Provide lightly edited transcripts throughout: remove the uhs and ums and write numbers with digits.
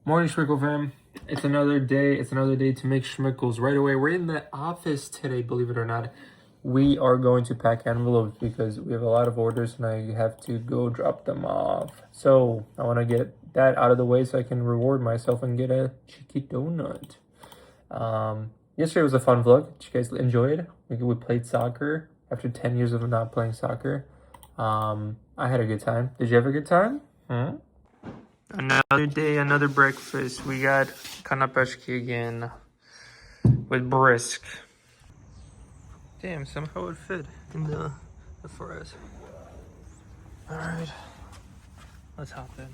Morning, Schmickle fam. It's another day. It's another day to make schmickles right away. We're in the office today, believe it or not. We are going to pack envelopes because we have a lot of orders and I have to go drop them off. So I want to get that out of the way so I can reward myself and get a cheeky donut. Yesterday was a fun vlog. Did you guys enjoy it? We played soccer after 10 years of not playing soccer. I had a good time. Did you have a good time? Another day, another breakfast. We got kanapeshki again with brisk. Damn, somehow it fit in the fries. All right, let's hop in.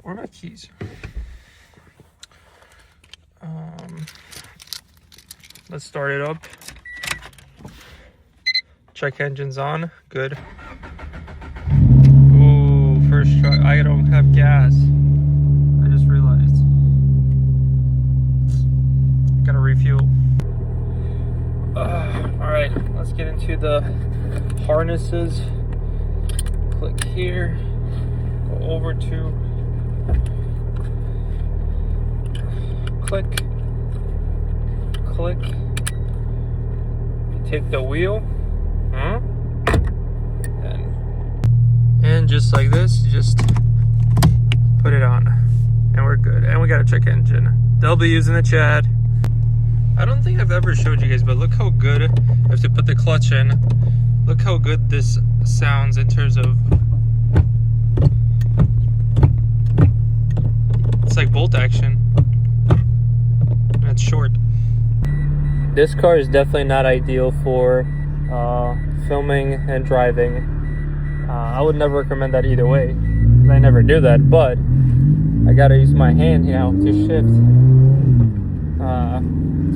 Where are my keys? Let's start it up. Check engines on. Good. Ooh, first try. I don't have gas. I just realized. Gotta refuel. Alright, let's get into the harnesses. Click here. Go over to. Click. Click. Take the wheel. And just like this, just put it on and we're good. And we got a check engine. They'll be using the chat. I don't think I've ever showed you guys, but look how good, I have to put the clutch in. Look how good this sounds in terms of, it's like bolt action. And it's short. This car is definitely not ideal for filming and driving. I would never recommend that either way. I never do that, but I gotta use my hand, to shift.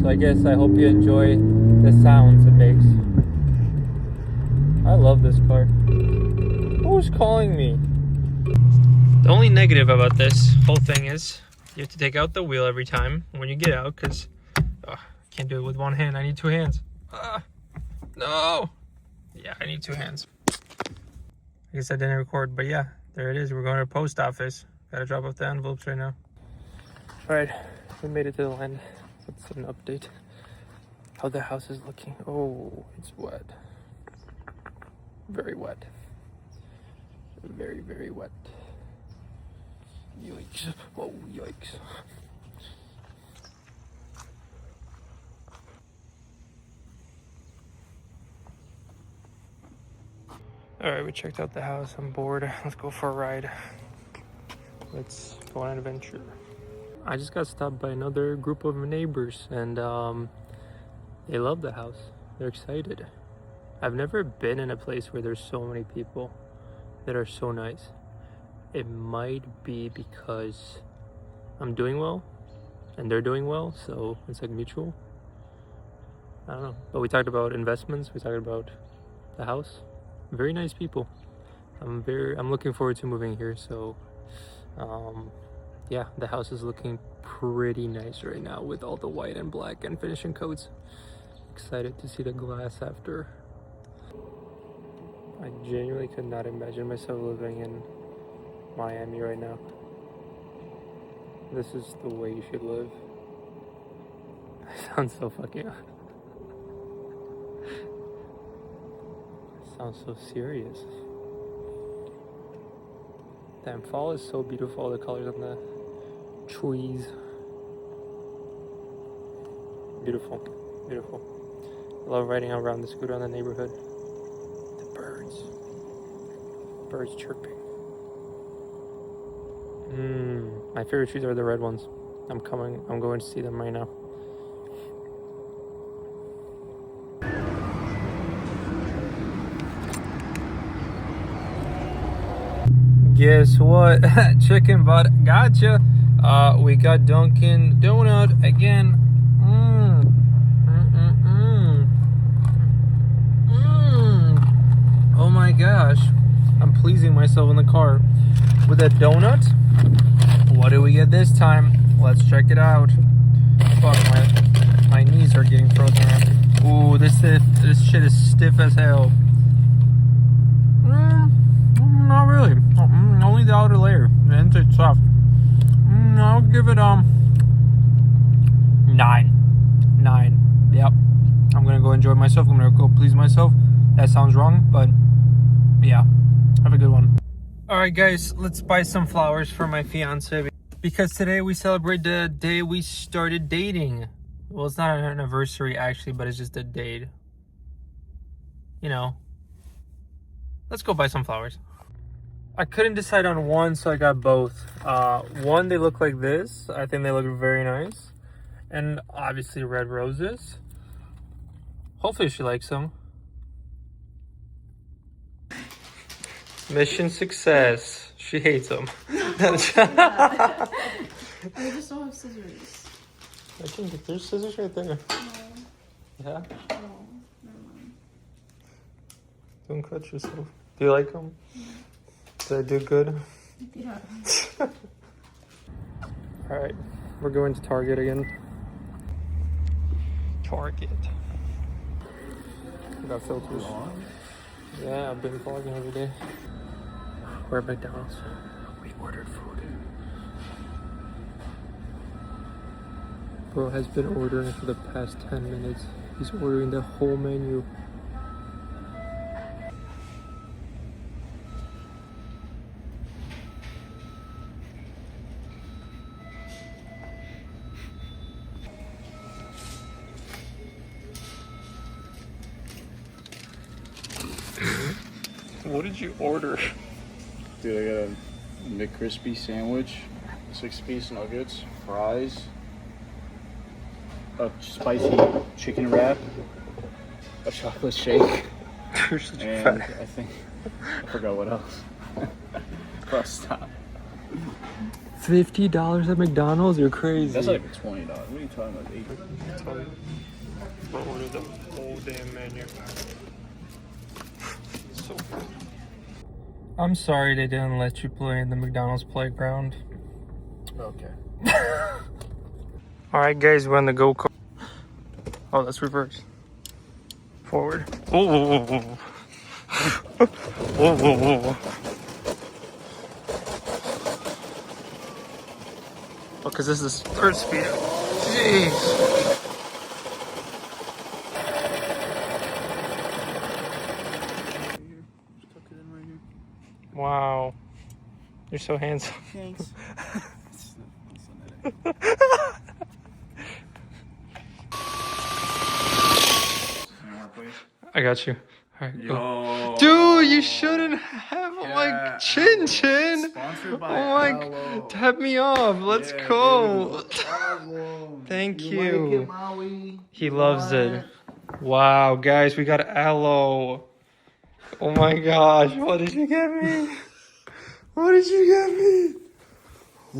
So I guess I hope you enjoy the sounds it makes. I love this car. Who's calling me? The only negative about this whole thing is you have to take out the wheel every time when you get out, because I can't do it with one hand. I need two hands. No! Yeah, I need two hands. I guess I didn't record, but yeah, there it is. We're going to the post office. Gotta drop off the envelopes right now. Alright, we made it to the land. That's an update. How the house is looking. Oh, it's wet. Very wet. Very, very wet. Yikes. Oh, yikes. Alright, we checked out the house. I'm bored. Let's go for a ride. Let's go on an adventure. I just got stopped by another group of neighbors and they love the house. They're excited. I've never been in a place where there's so many people that are so nice. It might be because I'm doing well and they're doing well, so it's like mutual. I don't know. But we talked about investments. We talked about the house. Very nice people. I'm looking forward to moving here. So yeah, the house is looking pretty nice right now with all the white and black and finishing coats. Excited to see the glass after. I genuinely could not imagine myself living in Miami right now. This is the way you should live. I sound so fucking sounds so serious. Damn, fall is so beautiful, all the colors on the trees. Beautiful, beautiful. I love riding around the scooter on the neighborhood. The birds chirping. My favorite trees are the red ones. I'm going to see them right now. Guess what? Chicken butt. Gotcha. We got Dunkin' Donut again. Oh my gosh. I'm pleasing myself in the car with a donut. What do we get this time? Let's check it out. Fuck, my knees are getting frozen. Ooh, this shit is stiff as hell. say soft. I'll give it 9. 9. Yep. I'm gonna go enjoy myself. I'm gonna go please myself. That sounds wrong, but yeah. Have a good one. All right, guys. Let's buy some flowers for my fiance because today we celebrate the day we started dating. Well, it's not an anniversary actually, but it's just a date. You know. Let's go buy some flowers. I couldn't decide on one, so I got both. One, they look like this. I think they look very nice. And obviously red roses. Hopefully she likes them. Mission success. She hates them. I just don't have scissors. I think there's scissors right there. No. Yeah? No. Never mind. Don't cut yourself. Do you like them? Yeah. Did I do good? Yeah. Alright, we're going to Target again. Target. We got filters. Yeah, I've been vlogging every day. We're at McDonald's. We ordered food. Bro has been ordering for the past 10 minutes. He's ordering the whole menu. What did you order? Dude, I got a McCrispy sandwich, 6-piece nuggets, fries, a spicy chicken wrap, a chocolate shake, You're such a and fat. I forgot what else. Bus stop. $50 at McDonald's? You're crazy. That's like $20. What are you talking about? Bro, ordered the whole damn menu. So good. I'm sorry they didn't let you play in the McDonald's playground. Okay. Alright guys, we're on the go-kart. Oh, that's reverse. Forward. Oh, whoa, whoa, whoa. Whoa, whoa, whoa. Oh, because this is third speed. Jeez. Wow. You're so handsome. Thanks. I got you. All right, go. Yo. Dude, you shouldn't have like chin chin. Sponsored by Oh my, Aloe. tap me off. Let's Yeah, go. dude. Aloe. Thank Like you. it, Maui? He loves it. Wow, guys, we got aloe. Oh my gosh, what did you get me? What did you get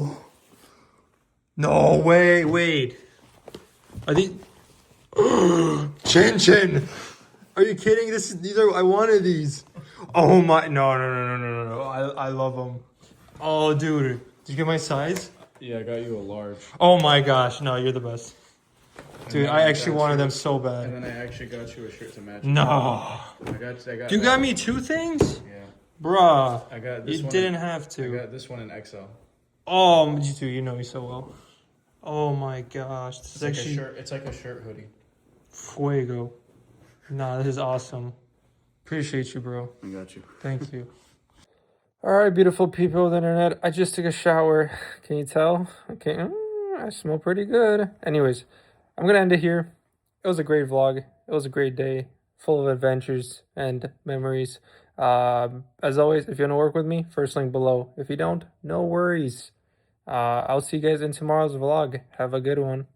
me? No, wait. Are these chin chin? Are you kidding? These are I wanted these. Oh my, no. I love them. Oh, dude, did you get my size? Yeah, I got you a large. Oh my gosh, no, you're the best. Dude, I actually wanted them so bad. And then I actually got you a shirt to match. No. I got. You got me 2 things? Yeah. Bruh. I got this You one. didn't have to. I got this one in XL. Oh, you two, you know me so well. Oh my gosh. This is It's like actually a shirt. It's like a shirt hoodie. fuego. Nah, this is awesome. Appreciate you, bro. I got you. Thank you. Alright, beautiful people of the internet. I just took a shower. Can you tell? Okay, I smell pretty good. Anyways, I'm gonna end it here. It was a great vlog. It was a great day, full of adventures and memories. As always, if you want to work with me, first link below. If you don't, no worries. I'll see you guys in tomorrow's vlog. Have a good one.